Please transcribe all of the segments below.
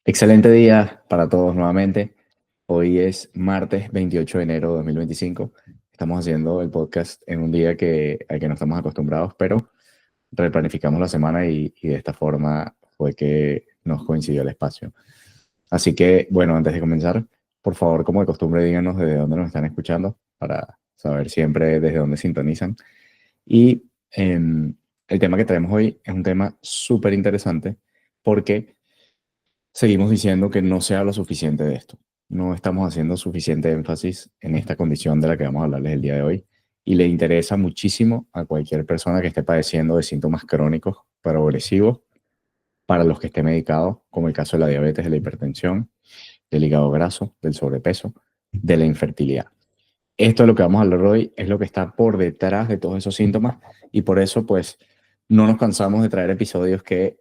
Excelente día para todos nuevamente. Hoy es martes 28 de enero de 2025. Estamos haciendo el podcast en un día al que no estamos acostumbrados, pero replanificamos la semana y de esta forma fue que nos coincidió el espacio. Así que, bueno, antes de comenzar, por favor, como de costumbre, díganos desde dónde nos están escuchando para saber siempre desde dónde sintonizan. Y el tema que traemos hoy es un tema súper interesante porque seguimos diciendo que no se habla suficiente de esto. No estamos haciendo suficiente énfasis en esta condición de la que vamos a hablarles el día de hoy y le interesa muchísimo a cualquier persona que esté padeciendo de síntomas crónicos progresivos, para los que esté medicado, como el caso de la diabetes, de la hipertensión, del hígado graso, del sobrepeso, de la infertilidad. Esto es lo que vamos a hablar hoy, es lo que está por detrás de todos esos síntomas y por eso pues no nos cansamos de traer episodios que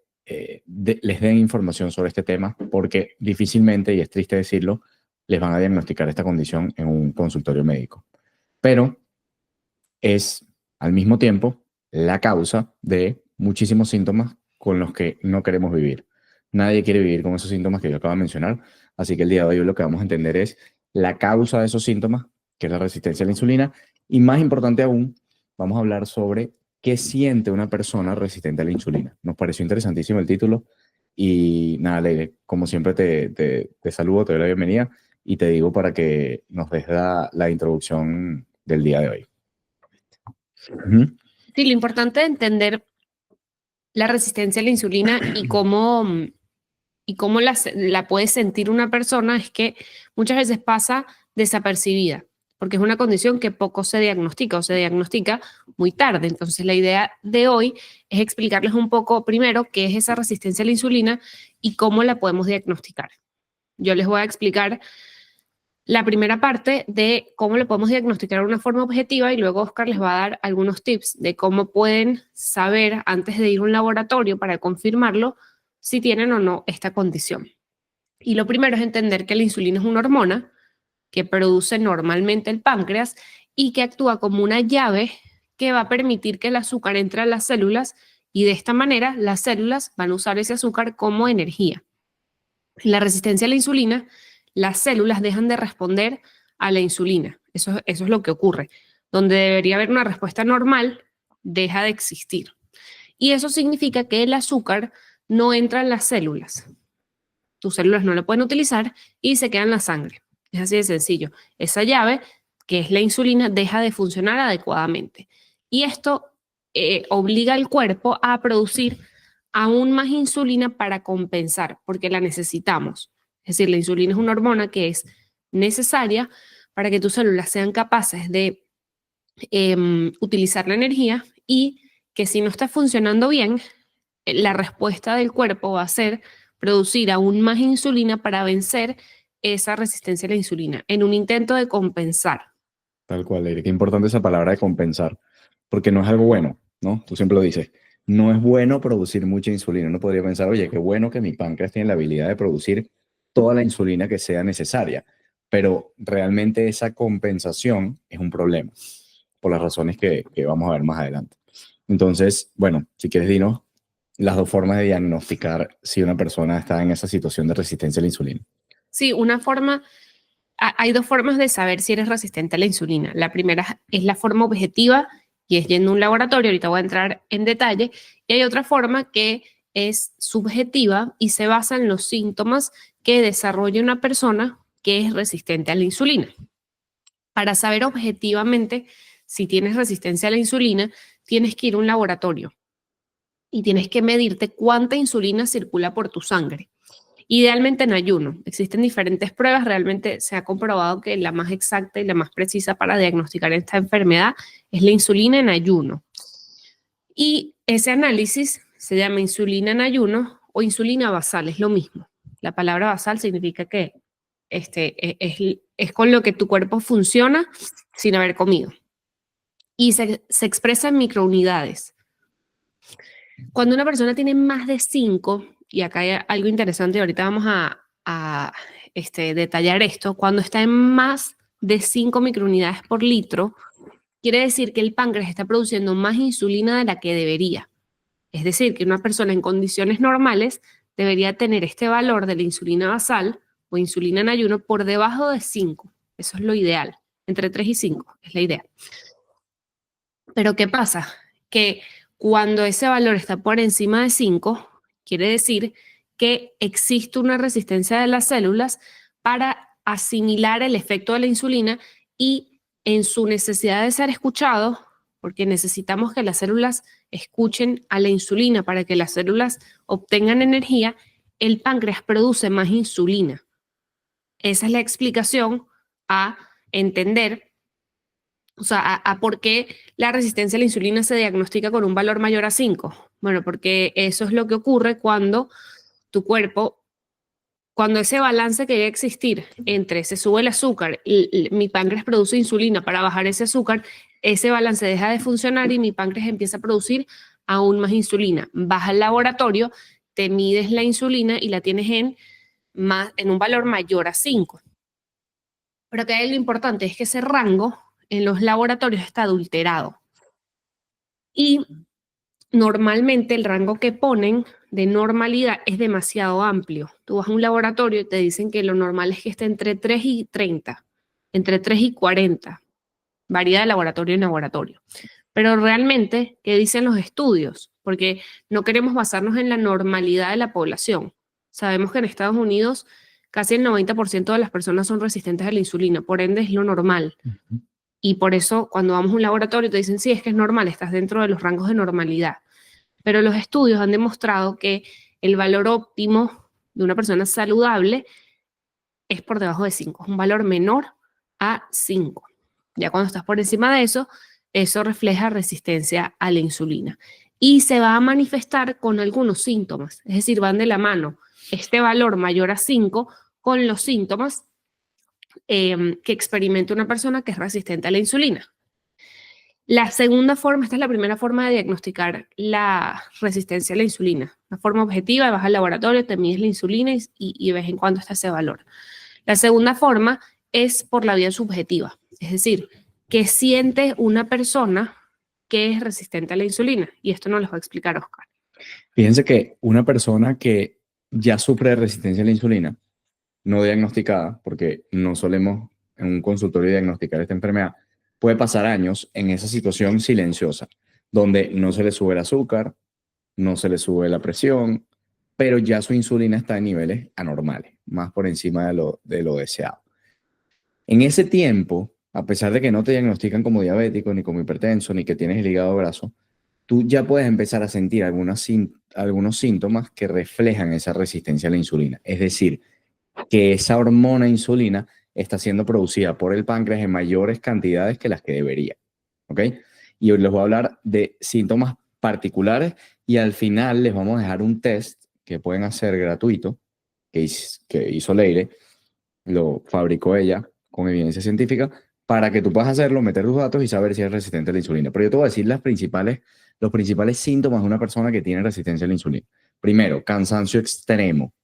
les den información sobre este tema porque difícilmente, y es triste decirlo, les van a diagnosticar esta condición en un consultorio médico. Pero es al mismo tiempo la causa de muchísimos síntomas con los que no queremos vivir. Nadie quiere vivir con esos síntomas que yo acabo de mencionar, así que el día de hoy lo que vamos a entender es la causa de esos síntomas, que es la resistencia a la insulina, y más importante aún, vamos a hablar sobre qué siente una persona resistente a la insulina. Nos pareció interesantísimo el título y nada, Leire, como siempre te saludo, te doy la bienvenida y te digo para que nos des la introducción del día de hoy. Ujú. Sí, lo importante de entender la resistencia a la insulina y cómo la puede sentir una persona es que muchas veces pasa desapercibida, porque es una condición que poco se diagnostica o se diagnostica muy tarde. Entonces, la idea de hoy es explicarles un poco primero qué es esa resistencia a la insulina y cómo la podemos diagnosticar. Yo les voy a explicar la primera parte de cómo lo podemos diagnosticar de una forma objetiva y luego Oscar les va a dar algunos tips de cómo pueden saber antes de ir a un laboratorio para confirmarlo si tienen o no esta condición. Y lo primero es entender que la insulina es una hormona que produce normalmente el páncreas y que actúa como una llave que va a permitir que el azúcar entre a las células y de esta manera las células van a usar ese azúcar como energía. En la resistencia a la insulina, las células dejan de responder a la insulina. Eso es lo que ocurre. Donde debería haber una respuesta normal, deja de existir. Y eso significa que el azúcar no entra en las células. Tus células no lo pueden utilizar y se queda en la sangre. Es así de sencillo. Esa llave, que es la insulina, deja de funcionar adecuadamente. Y esto obliga al cuerpo a producir aún más insulina para compensar, porque la necesitamos. Es decir, la insulina es una hormona que es necesaria para que tus células sean capaces de utilizar la energía y que si no está funcionando bien, la respuesta del cuerpo va a ser producir aún más insulina para vencer esa resistencia a la insulina en un intento de compensar. Tal cual, Leire. Qué importante esa palabra de compensar, porque no es algo bueno, ¿no? Tú siempre lo dices. No es bueno producir mucha insulina. Uno podría pensar, oye, qué bueno que mi páncreas tiene la habilidad de producir toda la insulina que sea necesaria, pero realmente esa compensación es un problema, por las razones que vamos a ver más adelante. Entonces, bueno, si quieres, dinos las dos formas de diagnosticar si una persona está en esa situación de resistencia a la insulina. Sí, hay dos formas de saber si eres resistente a la insulina. La primera es la forma objetiva y es yendo a un laboratorio, ahorita voy a entrar en detalle, y hay otra forma que es subjetiva y se basa en los síntomas que desarrolla una persona que es resistente a la insulina. Para saber objetivamente si tienes resistencia a la insulina, tienes que ir a un laboratorio y tienes que medirte cuánta insulina circula por tu sangre. Idealmente en ayuno. Existen diferentes pruebas. Realmente se ha comprobado que la más exacta y la más precisa para diagnosticar esta enfermedad es la insulina en ayuno. Y ese análisis se llama insulina en ayuno o insulina basal, es lo mismo. La palabra basal significa que es con lo que tu cuerpo funciona sin haber comido. Y se expresa en microunidades. Cuando una persona tiene más de 5, y acá hay algo interesante, ahorita vamos a detallar esto, cuando está en más de 5 microunidades por litro, quiere decir que el páncreas está produciendo más insulina de la que debería. Es decir, que una persona en condiciones normales debería tener este valor de la insulina basal o insulina en ayuno por debajo de 5. Eso es lo ideal. Entre 3 y 5 es la idea. Pero ¿qué pasa? Que cuando ese valor está por encima de 5, quiere decir que existe una resistencia de las células para asimilar el efecto de la insulina y en su necesidad de ser escuchado, porque necesitamos que las células escuchen a la insulina para que las células obtengan energía, el páncreas produce más insulina. Esa es la explicación a entender, o sea, a por qué la resistencia a la insulina se diagnostica con un valor mayor a 5. Bueno, porque eso es lo que ocurre cuando tu cuerpo, cuando ese balance que debe existir entre se sube el azúcar y mi páncreas produce insulina para bajar ese azúcar, ese balance deja de funcionar y mi páncreas empieza a producir aún más insulina. Vas al laboratorio, te mides la insulina y la tienes en un valor mayor a 5. Pero que lo importante es que ese rango en los laboratorios está adulterado. Y normalmente el rango que ponen de normalidad es demasiado amplio. Tú vas a un laboratorio y te dicen que lo normal es que esté entre 3 y 30, entre 3 y 40. Varía de laboratorio en laboratorio. Pero realmente, ¿qué dicen los estudios? Porque no queremos basarnos en la normalidad de la población. Sabemos que en Estados Unidos casi el 90% de las personas son resistentes a la insulina, por ende es lo normal. Y por eso cuando vamos a un laboratorio te dicen, sí, es que es normal, estás dentro de los rangos de normalidad. Pero los estudios han demostrado que el valor óptimo de una persona saludable es por debajo de 5, es un valor menor a 5. Ya cuando estás por encima de eso, eso refleja resistencia a la insulina. Y se va a manifestar con algunos síntomas, es decir, van de la mano este valor mayor a 5 con los síntomas que experimenta una persona que es resistente a la insulina. La segunda forma, esta es la primera forma de diagnosticar la resistencia a la insulina. Una forma objetiva, vas al laboratorio, te mides la insulina y ves en cuánto está ese valor. La segunda forma es por la vía subjetiva, es decir, ¿qué siente una persona que es resistente a la insulina? Y esto nos lo va a explicar Oscar. Fíjense que una persona que ya sufre de resistencia a la insulina, no diagnosticada, porque no solemos en un consultorio diagnosticar esta enfermedad, puede pasar años en esa situación silenciosa, donde no se le sube el azúcar, no se le sube la presión, pero ya su insulina está en niveles anormales, más por encima de lo deseado. En ese tiempo, a pesar de que no te diagnostican como diabético, ni como hipertenso, ni que tienes el hígado graso, tú ya puedes empezar a sentir algunos síntomas que reflejan esa resistencia a la insulina. Es decir, que esa hormona insulina está siendo producida por el páncreas en mayores cantidades que las que debería. ¿Ok? Y hoy les voy a hablar de síntomas particulares y al final les vamos a dejar un test que pueden hacer gratuito, que hizo Leire, lo fabricó ella con evidencia científica, para que tú puedas hacerlo, meter tus datos y saber si es resistente a la insulina. Pero yo te voy a decir los principales síntomas de una persona que tiene resistencia a la insulina. Primero, cansancio extremo.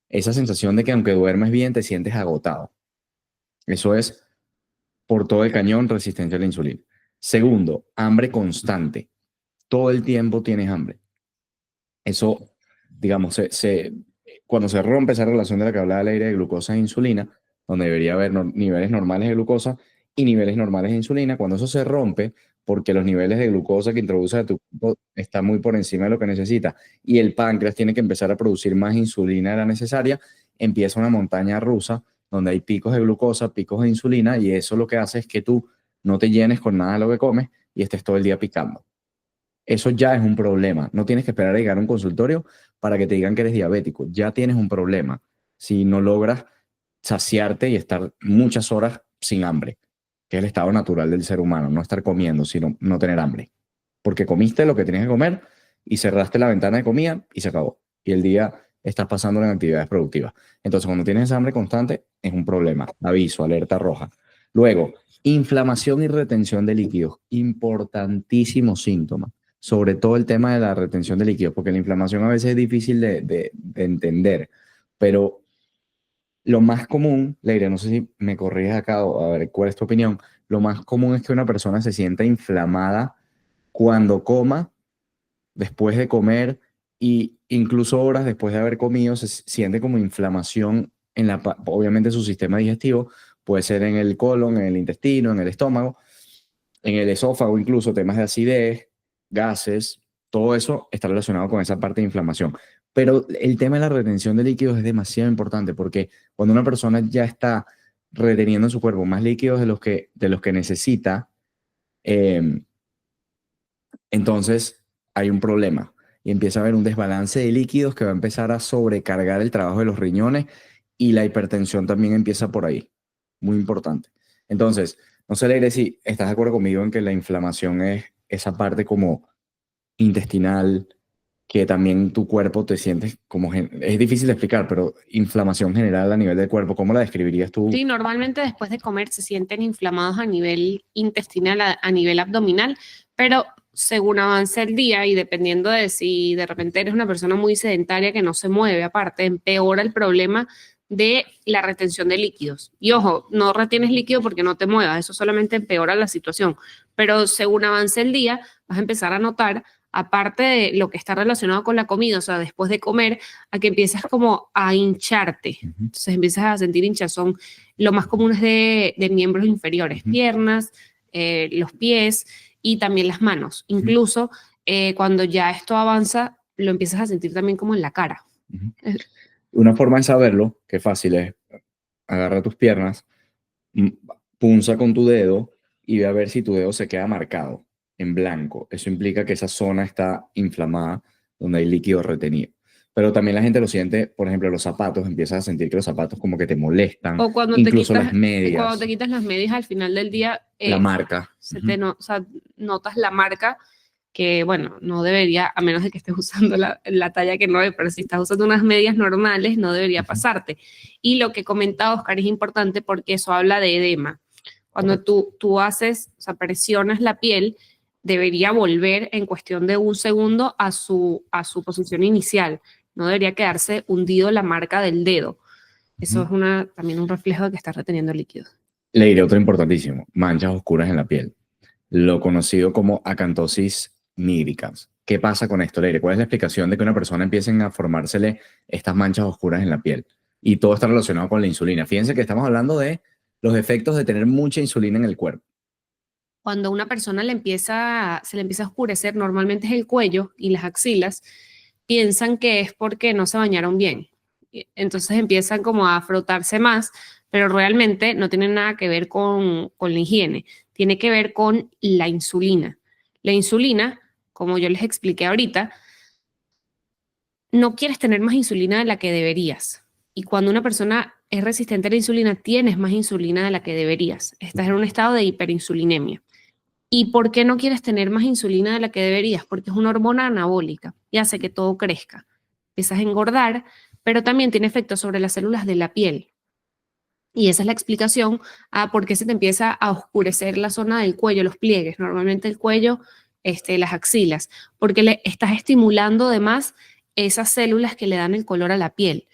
Esa sensación de que aunque duermes bien, te sientes agotado. Eso es por todo el cañón resistencia a la insulina. Segundo, hambre constante. Todo el tiempo tienes hambre. Eso, digamos, cuando se rompe esa relación de la que hablaba el aire de glucosa e insulina, donde debería haber niveles normales de glucosa y niveles normales de insulina, cuando eso se rompe, porque los niveles de glucosa que introduce a tu cuerpo están muy por encima de lo que necesita y el páncreas tiene que empezar a producir más insulina de la necesaria, empieza una montaña rusa donde hay picos de glucosa, picos de insulina y eso lo que hace es que tú no te llenes con nada de lo que comes y estés todo el día picando. Eso ya es un problema. No tienes que esperar a llegar a un consultorio para que te digan que eres diabético. Ya tienes un problema si no logras saciarte y estar muchas horas sin hambre, que es el estado natural del ser humano, no estar comiendo, sino no tener hambre. Porque comiste lo que tenías que comer y cerraste la ventana de comida y se acabó. Y el día estás pasando en actividades productivas. Entonces, cuando tienes hambre constante, es un problema. Aviso, alerta roja. Luego, inflamación y retención de líquidos. Importantísimo síntoma. Sobre todo el tema de la retención de líquidos, porque la inflamación a veces es difícil de entender, pero lo más común, Leire, no sé si me corriges acá o a ver cuál es tu opinión, lo más común es que una persona se sienta inflamada cuando coma, después de comer y incluso horas después de haber comido se siente como inflamación obviamente su sistema digestivo, puede ser en el colon, en el intestino, en el estómago, en el esófago, incluso temas de acidez, gases, todo eso está relacionado con esa parte de inflamación. Pero el tema de la retención de líquidos es demasiado importante porque cuando una persona ya está reteniendo en su cuerpo más líquidos de los que necesita, eh, entonces hay un problema y empieza a haber un desbalance de líquidos que va a empezar a sobrecargar el trabajo de los riñones y la hipertensión también empieza por ahí. Muy importante. Entonces, no sé, Leire, si estás de acuerdo conmigo en que la inflamación es esa parte como intestinal, que también tu cuerpo te sientes como... Es difícil de explicar, pero inflamación general a nivel del cuerpo, ¿cómo la describirías tú? Sí, normalmente después de comer se sienten inflamados a nivel intestinal, a nivel abdominal, pero según avance el día y dependiendo de si de repente eres una persona muy sedentaria que no se mueve, aparte, empeora el problema de la retención de líquidos. Y ojo, no retienes líquido porque no te muevas, eso solamente empeora la situación, pero según avance el día vas a empezar a notar, aparte de lo que está relacionado con la comida, o sea, después de comer, a que empiezas como a hincharte. Entonces empiezas a sentir hinchazón. Lo más común es de miembros inferiores, piernas, los pies y también las manos. Incluso cuando ya esto avanza, lo empiezas a sentir también como en la cara. Una forma de saberlo, que fácil es, agarra tus piernas, punza con tu dedo y ve a ver si tu dedo se queda marcado en blanco. Eso implica que esa zona está inflamada, donde hay líquido retenido. Pero también la gente lo siente, por ejemplo, los zapatos, empiezas a sentir que los zapatos como que te molestan, O incluso las medias. cuando te quitas las medias al final del día, la marca. o sea, notas la marca que, bueno, no debería, a menos de que estés usando la talla que no es, pero si estás usando unas medias normales, no debería pasarte. Y lo que comenta Oscar es importante porque eso habla de edema. Cuando tú haces, o sea, presionas la piel, debería volver en cuestión de un segundo a su posición inicial. No debería quedarse hundido la marca del dedo. Eso es también un reflejo de que estás reteniendo líquidos. Le diré otro importantísimo, manchas oscuras en la piel, lo conocido como acantosis nigricans. ¿Qué pasa con esto, Leire? ¿Cuál es la explicación de que una persona empiecen a formársele estas manchas oscuras en la piel? Y todo está relacionado con la insulina. Fíjense que estamos hablando de los efectos de tener mucha insulina en el cuerpo. Cuando a una persona se le empieza a oscurecer, normalmente es el cuello y las axilas, piensan que es porque no se bañaron bien. Entonces empiezan como a frotarse más, pero realmente no tiene nada que ver con la higiene, tiene que ver con la insulina. La insulina, como yo les expliqué ahorita, no quieres tener más insulina de la que deberías. Y cuando una persona es resistente a la insulina, tienes más insulina de la que deberías. Estás en un estado de hiperinsulinemia. ¿Y por qué no quieres tener más insulina de la que deberías? Porque es una hormona anabólica y hace que todo crezca. Empiezas a engordar, pero también tiene efectos sobre las células de la piel. Y esa es la explicación a por qué se te empieza a oscurecer la zona del cuello, los pliegues, normalmente el cuello, las axilas, porque le estás estimulando además esas células que le dan el color a la piel.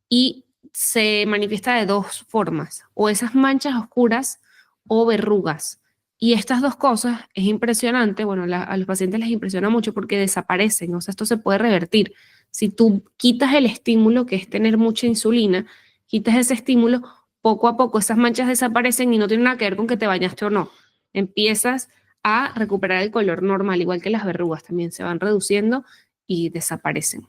Y se manifiesta de dos formas, o esas manchas oscuras o verrugas. Y estas dos cosas es impresionante, bueno, a los pacientes les impresiona mucho porque desaparecen, o sea, esto se puede revertir. Si tú quitas el estímulo, que es tener mucha insulina, quitas ese estímulo, poco a poco esas manchas desaparecen y no tiene nada que ver con que te bañaste o no. Empiezas a recuperar el color normal, igual que las verrugas también se van reduciendo y desaparecen.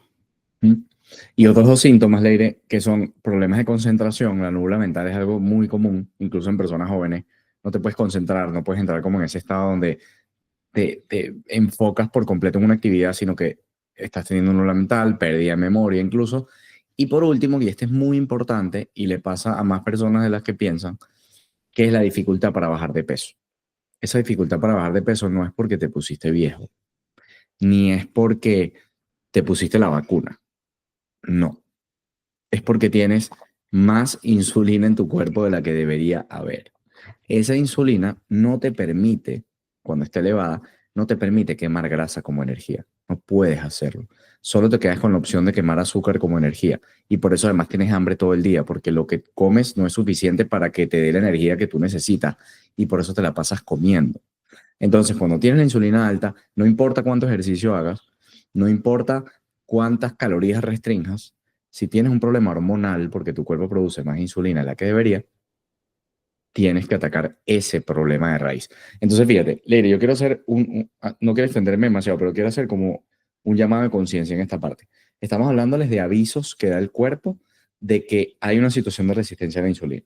Y otros dos síntomas, Leire, que son problemas de concentración. La nubla mental es algo muy común, incluso en personas jóvenes. No te puedes concentrar, no puedes entrar como en ese estado donde te enfocas por completo en una actividad, sino que estás teniendo nubla mental, pérdida de memoria incluso. Y por último, y este es muy importante y le pasa a más personas de las que piensan, que es la dificultad para bajar de peso. Esa dificultad para bajar de peso no es porque te pusiste viejo, ni es porque te pusiste la vacuna. No, es porque tienes más insulina en tu cuerpo de la que debería haber. Esa insulina no te permite, cuando esté elevada, no te permite quemar grasa como energía. No puedes hacerlo. Solo te quedas con la opción de quemar azúcar como energía. Y por eso además tienes hambre todo el día, porque lo que comes no es suficiente para que te dé la energía que tú necesitas. Y por eso te la pasas comiendo. Entonces, cuando tienes la insulina alta, no importa cuánto ejercicio hagas, no importa cuántas calorías restringas, si tienes un problema hormonal porque tu cuerpo produce más insulina de la que debería, tienes que atacar ese problema de raíz. Entonces, fíjate, Leire, yo quiero hacer no quiero extenderme demasiado, pero quiero hacer como un llamado de conciencia en esta parte. Estamos hablándoles de avisos que da el cuerpo de que hay una situación de resistencia a la insulina.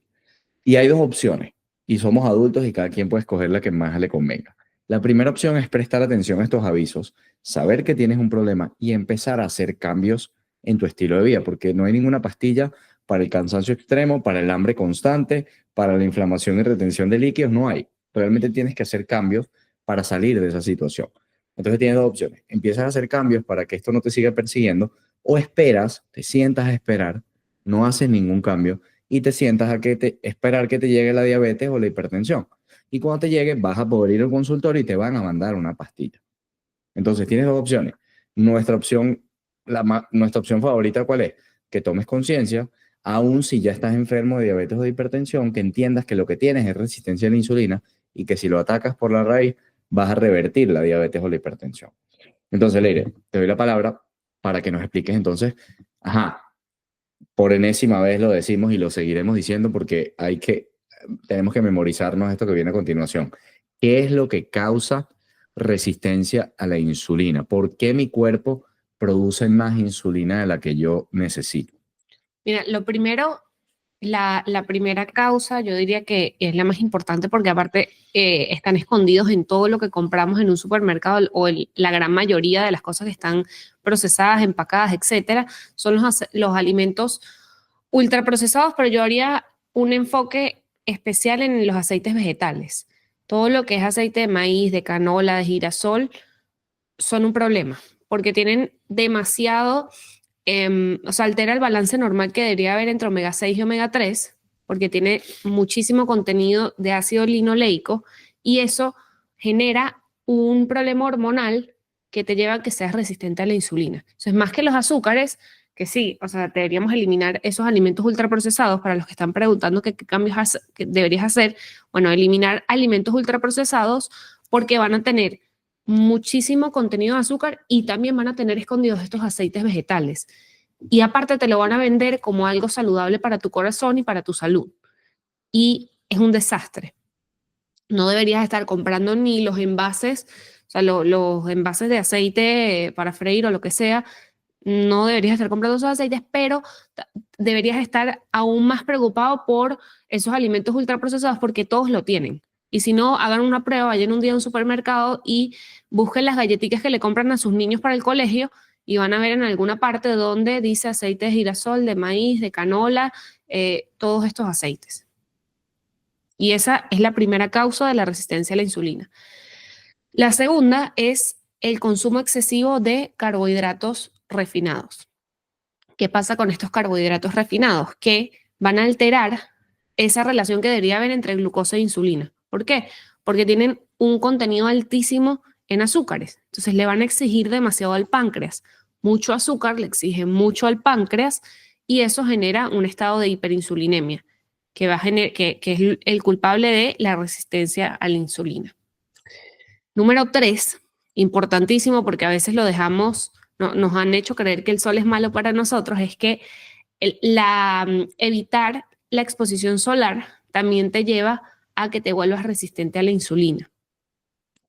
Y hay dos opciones, y somos adultos y cada quien puede escoger la que más le convenga. La primera opción es prestar atención a estos avisos, saber que tienes un problema y empezar a hacer cambios en tu estilo de vida, porque no hay ninguna pastilla para el cansancio extremo, para el hambre constante, para la inflamación y retención de líquidos, no hay. Realmente tienes que hacer cambios para salir de esa situación. Entonces tienes dos opciones. Empiezas a hacer cambios para que esto no te siga persiguiendo o esperas, te sientas a esperar, no haces ningún cambio y te sientas a esperar que te llegue la diabetes o la hipertensión. Y cuando te llegue vas a poder ir al consultorio y te van a mandar una pastilla. Entonces tienes dos opciones. Nuestra opción, nuestra opción favorita, ¿cuál es? Que tomes conciencia, aun si ya estás enfermo de diabetes o de hipertensión, que entiendas que lo que tienes es resistencia a la insulina y que si lo atacas por la raíz vas a revertir la diabetes o la hipertensión. Entonces, Leire, te doy la palabra para que nos expliques entonces, ajá, por enésima vez lo decimos y lo seguiremos diciendo porque tenemos que memorizarnos esto que viene a continuación. ¿Qué es lo que causa resistencia a la insulina? ¿Por qué mi cuerpo produce más insulina de la que yo necesito? Mira, lo primero, la primera causa, yo diría que es la más importante porque aparte están escondidos en todo lo que compramos en un supermercado o la gran mayoría de las cosas que están procesadas, empacadas, etcétera, son los alimentos ultraprocesados, pero yo haría un enfoque especial en los aceites vegetales. Todo lo que es aceite de maíz, de canola, de girasol, son un problema porque tienen demasiado o sea, altera el balance normal que debería haber entre omega 6 y omega 3, porque tiene muchísimo contenido de ácido linoleico y eso genera un problema hormonal que te lleva a que seas resistente a la insulina. Entonces, más que los azúcares, que sí, o sea, deberíamos eliminar esos alimentos ultraprocesados para los que están preguntando qué cambios que deberías hacer. Bueno, eliminar alimentos ultraprocesados porque van a tener muchísimo contenido de azúcar y también van a tener escondidos estos aceites vegetales. Y aparte te lo van a vender como algo saludable para tu corazón y para tu salud. Y es un desastre. No deberías estar comprando ni los envases, o sea, los envases de aceite para freír o lo que sea, no deberías estar comprando esos aceites, pero deberías estar aún más preocupado por esos alimentos ultraprocesados porque todos lo tienen. Y si no, hagan una prueba, vayan un día a un supermercado y busquen las galletitas que le compran a sus niños para el colegio y van a ver en alguna parte donde dice aceite de girasol, de maíz, de canola, todos estos aceites. Y esa es la primera causa de la resistencia a la insulina. La segunda es el consumo excesivo de carbohidratos refinados. ¿Qué pasa con estos carbohidratos refinados? Que van a alterar esa relación que debería haber entre glucosa e insulina. ¿Por qué? Porque tienen un contenido altísimo en azúcares. Entonces le van a exigir demasiado al páncreas. Mucho azúcar le exige mucho al páncreas y eso genera un estado de hiperinsulinemia, que es el culpable de la resistencia a la insulina. Número 3, importantísimo porque a veces lo dejamos, nos han hecho creer que el sol es malo para nosotros, es que evitar la exposición solar también te lleva a que te vuelvas resistente a la insulina.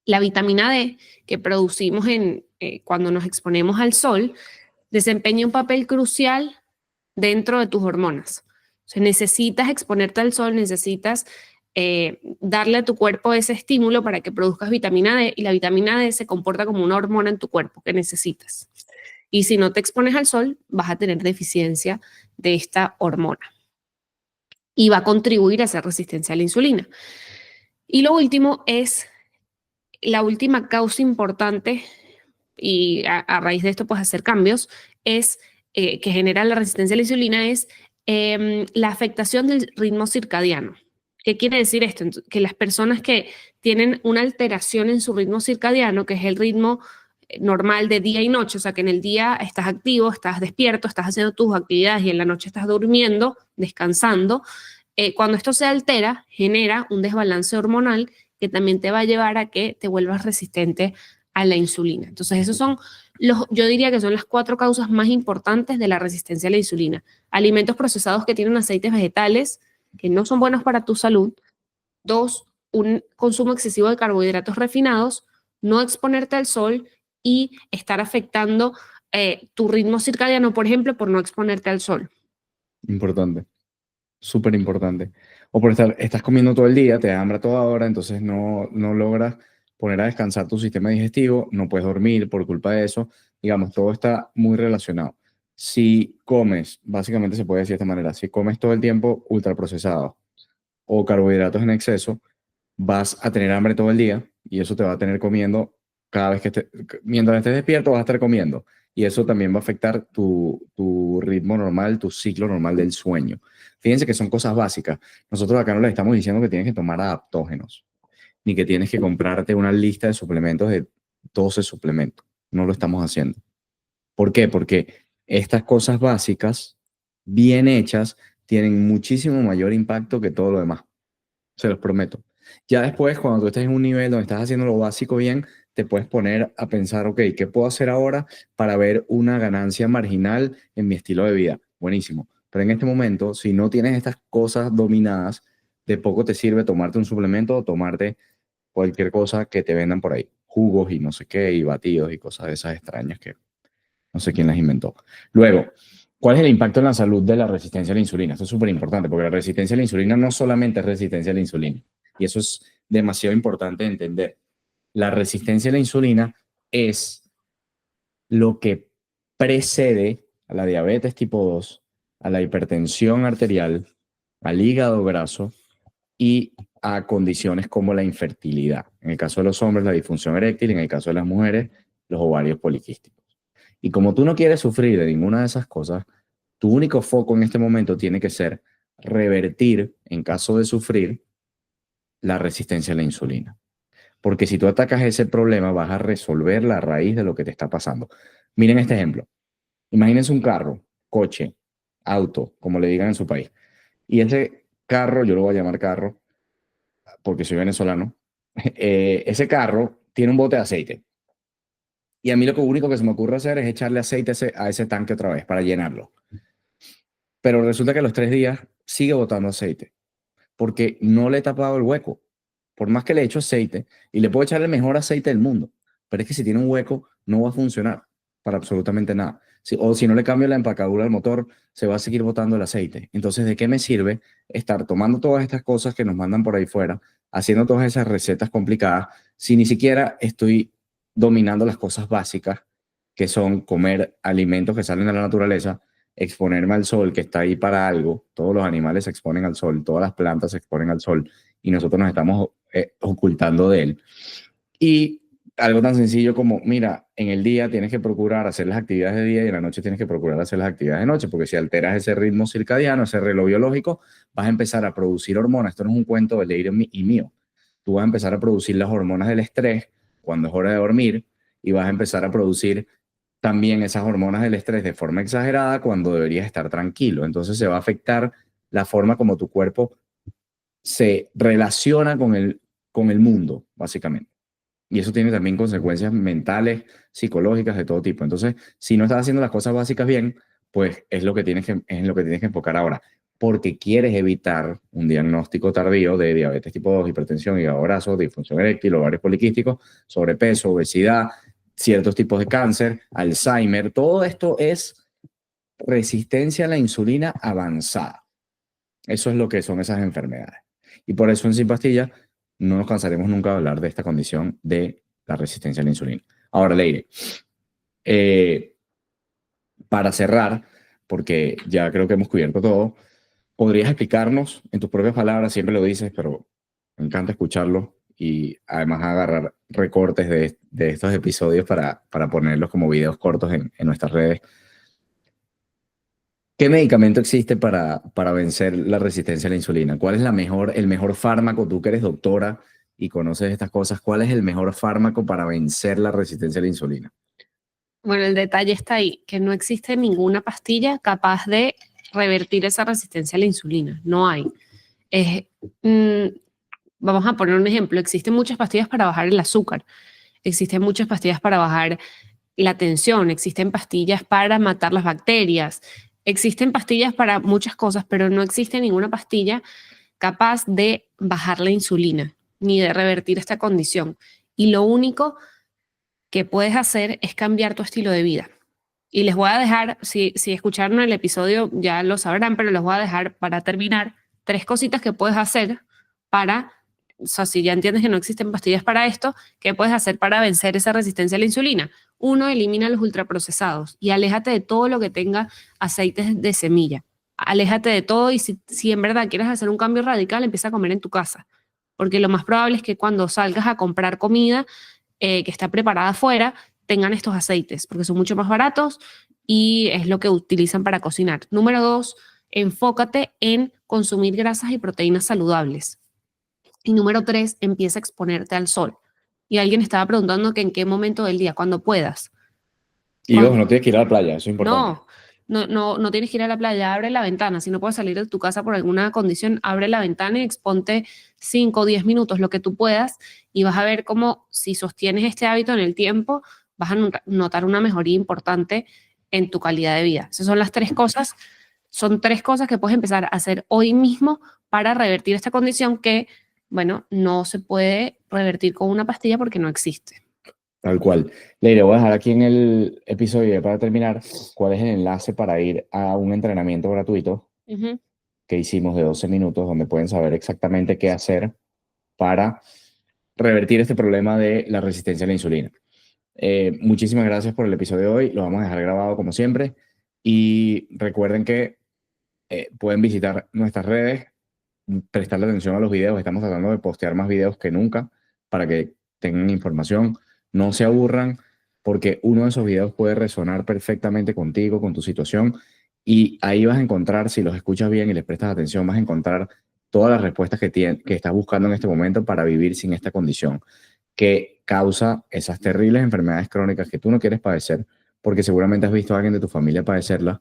La vitamina D que producimos cuando nos exponemos al sol desempeña un papel crucial dentro de tus hormonas. O sea, necesitas exponerte al sol, necesitas darle a tu cuerpo ese estímulo para que produzcas vitamina D y la vitamina D se comporta como una hormona en tu cuerpo que necesitas. Y si no te expones al sol, vas a tener deficiencia de esta hormona y va a contribuir a esa resistencia a la insulina. Y lo último es la última causa importante y a raíz de esto puedes hacer cambios, es que genera la resistencia a la insulina es la afectación del ritmo circadiano. ¿Qué quiere decir esto? Que las personas que tienen una alteración en su ritmo circadiano, que es el ritmo normal de día y noche, o sea que en el día estás activo, estás despierto, estás haciendo tus actividades y en la noche estás durmiendo, descansando, cuando esto se altera, genera un desbalance hormonal que también te va a llevar a que te vuelvas resistente a la insulina. Entonces, esos son yo diría que son las 4 causas más importantes de la resistencia a la insulina. Alimentos procesados que tienen aceites vegetales que no son buenos para tu salud. 2, un consumo excesivo de carbohidratos refinados, no exponerte al sol y estar afectando tu ritmo circadiano, por ejemplo, por no exponerte al sol. Importante, súper importante. O por estás comiendo todo el día, te da hambre a toda hora, entonces no logras poner a descansar tu sistema digestivo, no puedes dormir por culpa de eso. Digamos, todo está muy relacionado. Si comes, básicamente se puede decir de esta manera, si comes todo el tiempo ultraprocesado o carbohidratos en exceso, vas a tener hambre todo el día y eso te va a tener comiendo cada vez que mientras estés despierto vas a estar comiendo y eso también va a afectar tu ritmo normal, tu ciclo normal del sueño. Fíjense que son cosas básicas. Nosotros acá no le estamos diciendo que tienes que tomar adaptógenos, ni que tienes que comprarte una lista de suplementos de 12 suplementos. No lo estamos haciendo. ¿Por qué? Porque estas cosas básicas, bien hechas, tienen muchísimo mayor impacto que todo lo demás. Se los prometo. Ya después, cuando tú estés en un nivel donde estás haciendo lo básico bien, te puedes poner a pensar, ok, ¿qué puedo hacer ahora para ver una ganancia marginal en mi estilo de vida? Buenísimo. Pero en este momento, si no tienes estas cosas dominadas, de poco te sirve tomarte un suplemento o tomarte cualquier cosa que te vendan por ahí. Jugos y no sé qué, y batidos y cosas de esas extrañas que no sé quién las inventó. Luego, ¿cuál es el impacto en la salud de la resistencia a la insulina? Esto es súper importante porque la resistencia a la insulina no solamente es resistencia a la insulina. Y eso es demasiado importante de entender. La resistencia a la insulina es lo que precede a la diabetes tipo 2, a la hipertensión arterial, al hígado graso y a condiciones como la infertilidad. En el caso de los hombres, la disfunción eréctil, en el caso de las mujeres, los ovarios poliquísticos. Y como tú no quieres sufrir de ninguna de esas cosas, tu único foco en este momento tiene que ser revertir, en caso de sufrir, la resistencia a la insulina. Porque si tú atacas ese problema, vas a resolver la raíz de lo que te está pasando. Miren este ejemplo. Imagínense un carro, coche, auto, como le digan en su país. Y ese carro, yo lo voy a llamar carro porque soy venezolano, ese carro tiene un bote de aceite. Y a mí lo único que se me ocurre hacer es echarle aceite a ese tanque otra vez para llenarlo. Pero resulta que a los 3 días sigue botando aceite porque no le he tapado el hueco. Por más que le echo aceite y le puedo echar el mejor aceite del mundo, pero es que si tiene un hueco no va a funcionar para absolutamente nada. O si no le cambio la empacadura del motor, se va a seguir botando el aceite. Entonces, ¿de qué me sirve estar tomando todas estas cosas que nos mandan por ahí fuera, haciendo todas esas recetas complicadas, si ni siquiera estoy dominando las cosas básicas, que son comer alimentos que salen de la naturaleza, exponerme al sol, que está ahí para algo? Todos los animales se exponen al sol, todas las plantas se exponen al sol y nosotros nos estamos ocultando de él. Y algo tan sencillo como, mira, en el día tienes que procurar hacer las actividades de día y en la noche tienes que procurar hacer las actividades de noche, porque si alteras ese ritmo circadiano, ese reloj biológico, vas a empezar a producir hormonas. Esto no es un cuento de Leire y mío. Tú vas a empezar a producir las hormonas del estrés cuando es hora de dormir y vas a empezar a producir también esas hormonas del estrés de forma exagerada cuando deberías estar tranquilo. Entonces se va a afectar la forma como tu cuerpo se relaciona con el mundo, básicamente. Y eso tiene también consecuencias mentales, psicológicas, de todo tipo. Entonces, si no estás haciendo las cosas básicas bien, pues es lo que tienes que enfocar ahora. Porque quieres evitar un diagnóstico tardío de diabetes tipo 2, hipertensión, hígado graso, disfunción eréctil, ovarios poliquísticos, sobrepeso, obesidad, ciertos tipos de cáncer, Alzheimer. Todo esto es resistencia a la insulina avanzada. Eso es lo que son esas enfermedades. Y por eso en Sin Pastillas no nos cansaremos nunca de hablar de esta condición de la resistencia a la insulina. Ahora, Leire, eh, para cerrar, porque ya creo que hemos cubierto todo, ¿podrías explicarnos en tus propias palabras? Siempre lo dices, pero me encanta escucharlo y además agarrar recortes de estos episodios para ponerlos como videos cortos en nuestras redes. ¿Qué medicamento existe para vencer la resistencia a la insulina? ¿Cuál es el mejor fármaco? Tú que eres doctora y conoces estas cosas, ¿cuál es el mejor fármaco para vencer la resistencia a la insulina? Bueno, el detalle está ahí, que no existe ninguna pastilla capaz de revertir esa resistencia a la insulina. No hay. Es, mm, Vamos a poner un ejemplo. Existen muchas pastillas para bajar el azúcar. Existen muchas pastillas para bajar la tensión, existen pastillas para matar las bacterias, existen pastillas para muchas cosas, pero no existe ninguna pastilla capaz de bajar la insulina ni de revertir esta condición. Y lo único que puedes hacer es cambiar tu estilo de vida. Y les voy a dejar, si escucharon el episodio ya lo sabrán, pero les voy a dejar para terminar 3 cositas que puedes hacer para, o sea, si ya entiendes que no existen pastillas para esto, ¿qué puedes hacer para vencer esa resistencia a la insulina? 1, elimina los ultraprocesados y aléjate de todo lo que tenga aceites de semilla. Aléjate de todo y si en verdad quieres hacer un cambio radical, empieza a comer en tu casa. Porque lo más probable es que cuando salgas a comprar comida que está preparada afuera, tengan estos aceites, porque son mucho más baratos y es lo que utilizan para cocinar. Número 2, enfócate en consumir grasas y proteínas saludables. Y número 3, empieza a exponerte al sol. Y alguien estaba preguntando que en qué momento del día, cuando puedas. Y ojo, no tienes que ir a la playa, eso es importante. No tienes que ir a la playa, abre la ventana. Si no puedes salir de tu casa por alguna condición, abre la ventana y exponte 5 o 10 minutos, lo que tú puedas, y vas a ver cómo si sostienes este hábito en el tiempo, vas a notar una mejoría importante en tu calidad de vida. Esas son las 3 cosas. Son 3 cosas que puedes empezar a hacer hoy mismo para revertir esta condición que, bueno, no se puede revertir con una pastilla porque no existe. Tal cual. Leire, voy a dejar aquí en el episodio para terminar cuál es el enlace para ir a un entrenamiento gratuito que hicimos de 12 minutos donde pueden saber exactamente qué hacer para revertir este problema de la resistencia a la insulina. Muchísimas gracias por el episodio de hoy. Lo vamos a dejar grabado como siempre. Y recuerden que pueden visitar nuestras redes, prestarle atención a los videos. Estamos tratando de postear más videos que nunca para que tengan información. No se aburran porque uno de esos videos puede resonar perfectamente contigo, con tu situación. Y ahí vas a encontrar, si los escuchas bien y les prestas atención, vas a encontrar todas las respuestas que estás buscando en este momento para vivir sin esta condición que causa esas terribles enfermedades crónicas que tú no quieres padecer, porque seguramente has visto a alguien de tu familia padecerlas